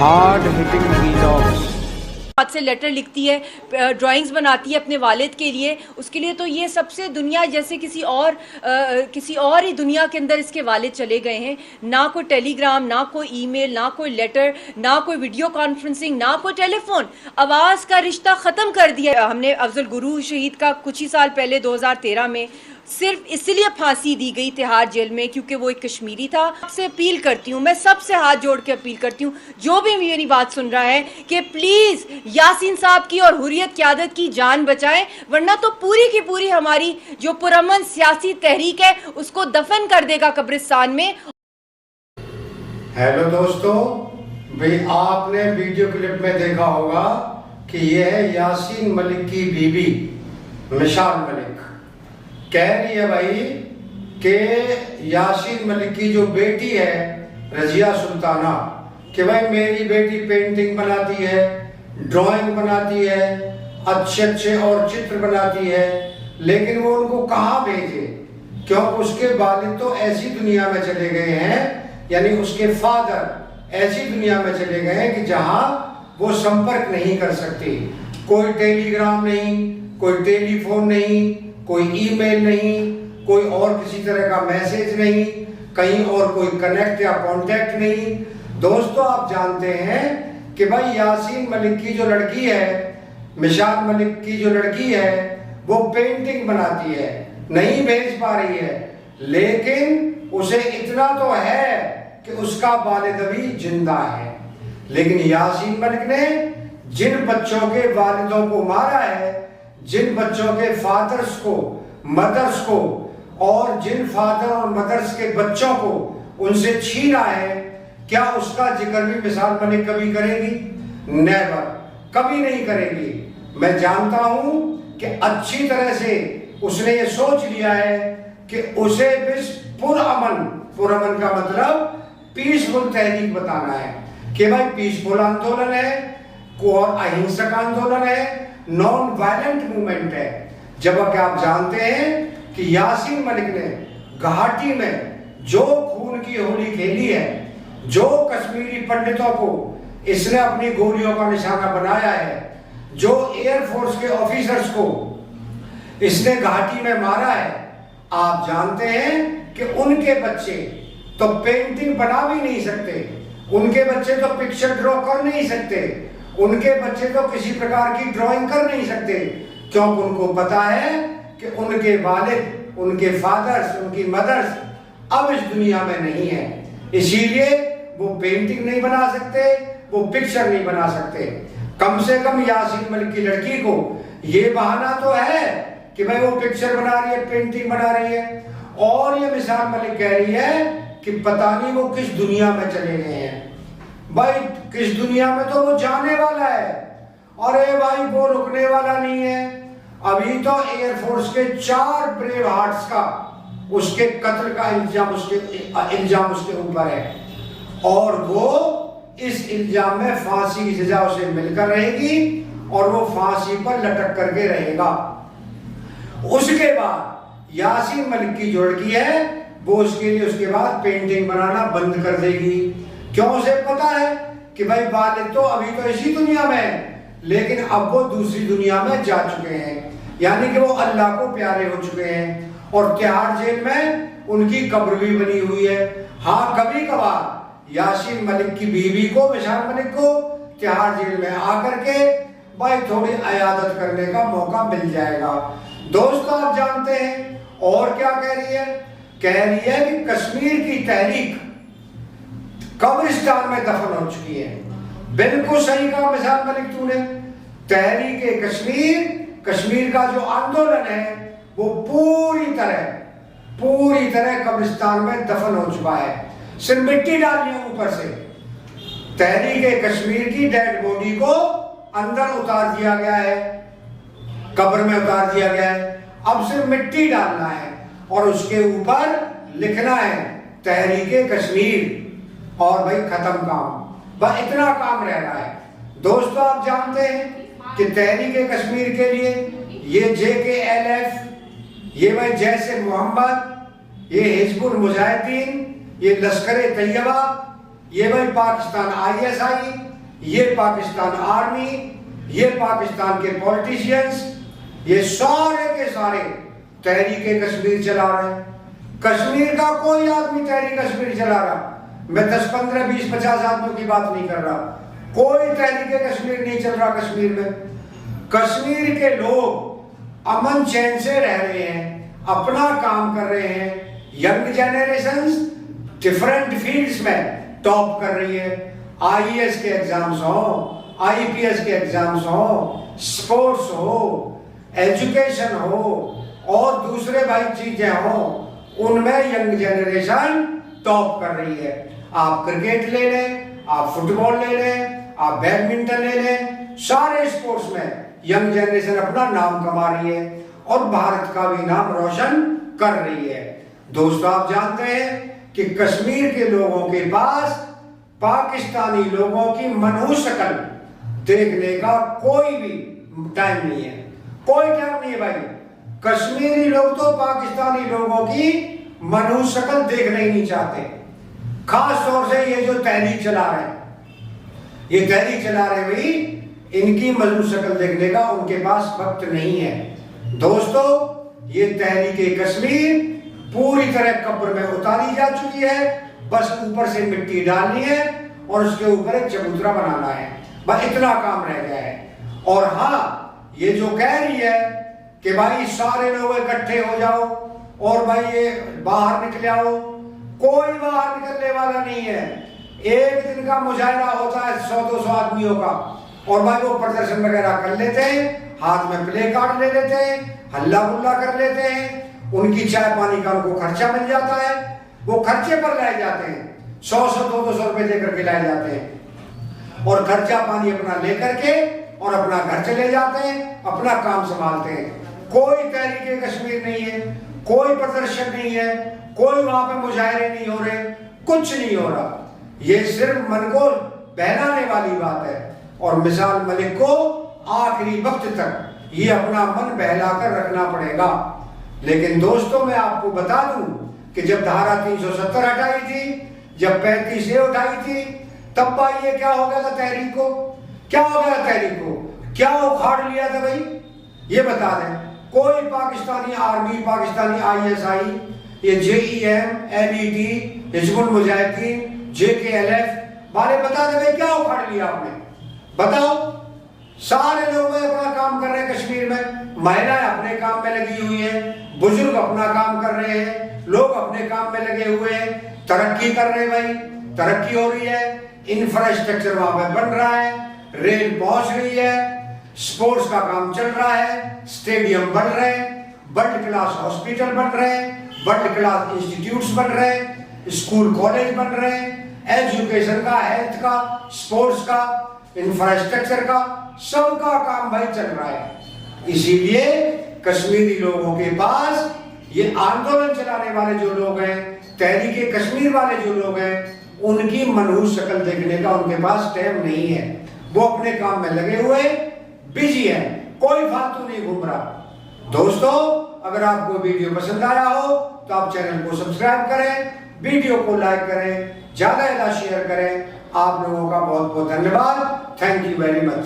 Hard hitting vlogs. हाथ से letter लिखती है, ड्राइंग्स बनाती है अपने वालिद के लिए, उसके लिए तो ये सबसे दुनिया जैसे किसी और ही दुनिया के अंदर इसके वालिद चले गए हैं। ना कोई टेलीग्राम, ना कोई ईमेल, ना कोई लेटर, ना कोई वीडियो कॉन्फ्रेंसिंग, ना कोई टेलीफोन। आवाज़ का रिश्ता ख़त्म कर दिया। हमने अफजल गुरू शहीद का कुछ ही साल पहले 2013 में सिर्फ इसलिए फांसी दी गई तिहाड़ जेल में क्योंकि वो एक कश्मीरी था। आपसे अपील करती हूँ, मैं सबसे हाथ जोड़ के अपील करती हूँ, जो भी मेरी बात सुन रहा है, कि प्लीज यासीन साहब की और हुर्रियत क़यादत की जान बचाएं, वरना तो पूरी की पूरी हमारी जो पुरअमन सियासी तहरीक है उसको दफन कर देगा कब्रिस्तान में। हेलो दोस्तों, भाई आपने वीडियो क्लिप में देखा होगा कि यह है यासीन मलिक की बीबी मिसाल मलिक। कह रही है भाई कि यासीन मलिक की जो बेटी है रजिया सुल्ताना, कि भाई मेरी बेटी पेंटिंग बनाती है, ड्राइंग बनाती है, अच्छे अच्छे और चित्र बनाती है, लेकिन वो उनको कहाँ भेजे, क्योंकि उसके वालिद तो ऐसी दुनिया में चले गए हैं, यानी उसके फादर ऐसी दुनिया में चले गए हैं कि जहां वो संपर्क नहीं कर सकते। कोई टेलीग्राम नहीं, कोई टेलीफोन नहीं, कोई ईमेल नहीं, कोई और किसी तरह का मैसेज नहीं, कहीं और कोई कनेक्ट या कांटेक्ट नहीं। दोस्तों आप जानते हैं कि भाई यासीन मलिक की जो लड़की है, मिसाल मलिक की जो लड़की है, वो पेंटिंग बनाती है, नहीं भेज पा रही है, लेकिन उसे इतना तो है कि उसका वालिद अभी जिंदा है। लेकिन यासीन मलिक ने जिन बच्चों के वालिदों को मारा है, जिन बच्चों के फादर्स को, मदर्स को, और जिन फादर और मदर्स के बच्चों को उनसे छीना है, क्या उसका जिक्र भी मिसाल मलिक कभी करेगी? नेवर, कभी नहीं करेगी। मैं जानता हूं कि अच्छी तरह से उसने ये सोच लिया है कि उसे पुरअमन का मतलब पीसफुल तहरीक बताना है, कि भाई पीसफुल आंदोलन है और अहिंसक आंदोलन है, नॉन वायलेंट मूवमेंट है। जबकि आप जानते हैं कि यासीन मलिक ने गुवाहाटी में जो खून की होली खेली है, जो कश्मीरी पंडितों को इसने अपनी गोलियों का निशाना बनाया है, जो एयरफोर्स के ऑफिसर्स को इसने घाटी में मारा है, आप जानते हैं कि उनके बच्चे तो पेंटिंग बना भी नहीं सकते, उनके बच्चे तो पिक्चर ड्रॉ कर नहीं सकते, उनके बच्चे तो किसी प्रकार की ड्राइंग कर नहीं सकते, क्योंकि उनको पता है कि उनके वालिद, उनके फादर्स, उनकी मदर्स अब इस दुनिया में नहीं है। इसीलिए वो पेंटिंग नहीं बना सकते, वो पिक्चर नहीं बना सकते। कम से कम यासीन मलिक की लड़की को ये बहाना तो है कि भाई वो पिक्चर बना रही है, पेंटिंग बना रही है, और ये मिसाल मलिक कह रही है कि पता नहीं वो किस दुनिया में चले गए हैं। भाई किस दुनिया में तो वो जाने वाला है, अरे भाई वो रुकने वाला नहीं है। अभी तो एयरफोर्स के 4 ब्रेव हार्ट्स का उसके कत्ल का इल्जाम उसके ऊपर है, और वो इस इल्जाम में फांसी की सजा उसे मिलकर रहेगी और वो फांसी पर लटक करके रहेगा। उसके बाद यासीन मलिक की जो लड़की है वो उसके लिए उसके बाद पेंटिंग बनाना बंद कर देगी। क्यों? उसे पता है कि भाई वालिद तो अभी तो इसी दुनिया में है, लेकिन अब वो दूसरी दुनिया में जा चुके हैं, यानी कि वो अल्लाह को प्यारे हो चुके हैं, और तिहाड़ जेल में उनकी कब्र भी बनी हुई है। हाँ, कभी कभार यासीन मलिक की बीवी को, मिसाल मलिक को तिहाड़ जेल में आकर के भाई थोड़ी अयादत करने का मौका मिल जाएगा। दोस्तों आप जानते हैं और क्या कह रही है? कह रही है कि कश्मीर की तहरीक कब्रिस्तान में दफन हो चुकी है। बिल्कुल सही कहा मिसाल मलिक तूने। तहरीक कश्मीर का जो आंदोलन है वो पूरी तरह कब्रिस्तान में दफन हो चुका है। सिर्फ मिट्टी डालनी है ऊपर से। तहरीक कश्मीर की डेड बॉडी को अंदर उतार दिया गया है, कब्र में उतार दिया गया है। अब सिर्फ मिट्टी डालना है और उसके ऊपर लिखना है तहरीक कश्मीर, और भाई खत्म काम। बस इतना काम रह रहा है। दोस्तों आप जानते हैं कि तहरीक कश्मीर के लिए ये JKLF, ये भाई जैसे मोहम्मद, ये हिजबुल मुजाहिदीन, ये लश्कर-ए-तैयबा, ये भाई पाकिस्तान ISI, ये पाकिस्तान आर्मी, ये पाकिस्तान के पॉलिटिशियंस, ये सारे के सारे तहरीक कश्मीर चला रहे हैं। कश्मीर का कोई आदमी तहरीक कश्मीर चला रहा, मैं 10, 15, 20, 50 आदमियों की बात नहीं कर रहा, कोई तहरीक कश्मीर नहीं चल रहा कश्मीर में। कश्मीर के लोग अमन चैन से रह रहे हैं, अपना काम कर रहे हैं। यंग जनरेशंस डिफरेंट फील्ड्स में टॉप कर रही है। आईएएस के एग्जाम्स हो, आईपीएस के एग्जाम्स हो, स्पोर्ट्स हो, एजुकेशन हो और दूसरे भाई चीजें हो, उनमें यंग जनरेशन टॉप कर रही है। आप क्रिकेट ले लें, आप फुटबॉल ले लें, आप बैडमिंटन ले लें, सारे स्पोर्ट्स में यंग जनरेशन अपना नाम कमा रही है और भारत का भी नाम रोशन कर रही है। दोस्तों, आप जानते हैं कि कश्मीर के लोगों के पास पाकिस्तानी लोगों की मनहूस शक्ल देखने का कोई भी टाइम नहीं है, कोई टाइम नहीं है भाई। कश्मीरी लोग तो पाकिस्तानी लोगों की मनहूस शक्ल देखना ही नहीं चाहते। खास तौर से ये जो तहरीक चला रहे हैं, ये तहरीक चला रहे भाई, इनकी मनहूस शक्ल देखने का उनके पास वक्त नहीं है। दोस्तों, ये तहरीक कश्मीर पूरी तरह कब्र में उतारी जा चुकी है, बस ऊपर से मिट्टी डालनी है और उसके ऊपर एक चबूतरा बनाना है, बस इतना काम रह गया है। और हाँ, ये जो कह रही है कि भाई सारे लोग इकट्ठे हो जाओ और भाई ये बाहर निकले आओ, कोई बाहर निकलने वाला नहीं है। एक दिन का मुजाहिदा होता है 100-200 आदमियों का और भाई वो प्रदर्शन वगैरह कर लेते हैं, हाथ में प्ले कार्ड ले लेते हैं, हल्ला गुल्ला कर लेते हैं, उनकी चाय पानी का उनको खर्चा मिल जाता है, वो खर्चे पर लाए जाते हैं, 100-200 रुपए देकर के लाए जाते हैं और खर्चा पानी अपना लेकर के और अपना घर चले जाते हैं, अपना काम संभालते हैं। कोई तहरीक कश्मीर नहीं है, कोई प्रदर्शन नहीं है, कोई वहां पे मुजाहरे नहीं हो रहे, कुछ नहीं हो रहा। ये सिर्फ मन को बहलाने वाली बात है और मिसाल मलिक को आखिरी वक्त तक ये अपना मन बहला कर रखना पड़ेगा। लेकिन दोस्तों, मैं आपको बता दूं कि जब धारा 370 हटाई थी, जब 35 उठाई थी, तब भाई ये क्या हो गया था तहरीक को, क्या हो गया तहरीक को, क्या उखाड़ लिया था भाई, ये बता दें। कोई पाकिस्तानी आर्मी, पाकिस्तानी आईएसआई, ये JeM, LET, Hizbul Mujahideen, JKLF वाले बता दे भाई क्या उखाड़ लिया आपने, बताओ। सारे लोग अपना काम कर रहे हैं कश्मीर में, महिलाएं अपने काम में लगी हुई हैं, बुजुर्ग अपना काम कर रहे हैं, लोग अपने काम में लगे हुए हैं, तरक्की कर रहे हैं भाई, तरक्की हो रही है, इंफ्रास्ट्रक्चर वहां पर बन रहा है, रेल पहुंच रही है, स्पोर्ट्स का काम चल रहा है, स्टेडियम बन रहे हैं, वर्ल्ड क्लास हॉस्पिटल बन रहे हैं, वर्ल्ड क्लास इंस्टीट्यूट्स बन रहे हैं, स्कूल कॉलेज बन रहे हैं, एजुकेशन का, हेल्थ का, स्पोर्ट्स का, इंफ्रास्ट्रक्चर का, सबका काम भाई चल रहा है। इसीलिए कश्मीरी लोगों के पास ये आंदोलन चलाने वाले जो लोग हैं, तहरीक कश्मीर वाले जो लोग हैं, उनकी मनहूस शक्ल देखने का उनके पास टाइम नहीं है। वो अपने काम में लगे हुए बिजी है, कोई फालतू नहीं घूम रहा। दोस्तों, अगर आपको वीडियो पसंद आया हो तो आप चैनल को सब्सक्राइब करें, वीडियो को लाइक करें, ज्यादा शेयर करें। आप लोगों का बहुत बहुत धन्यवाद। Thank you very much.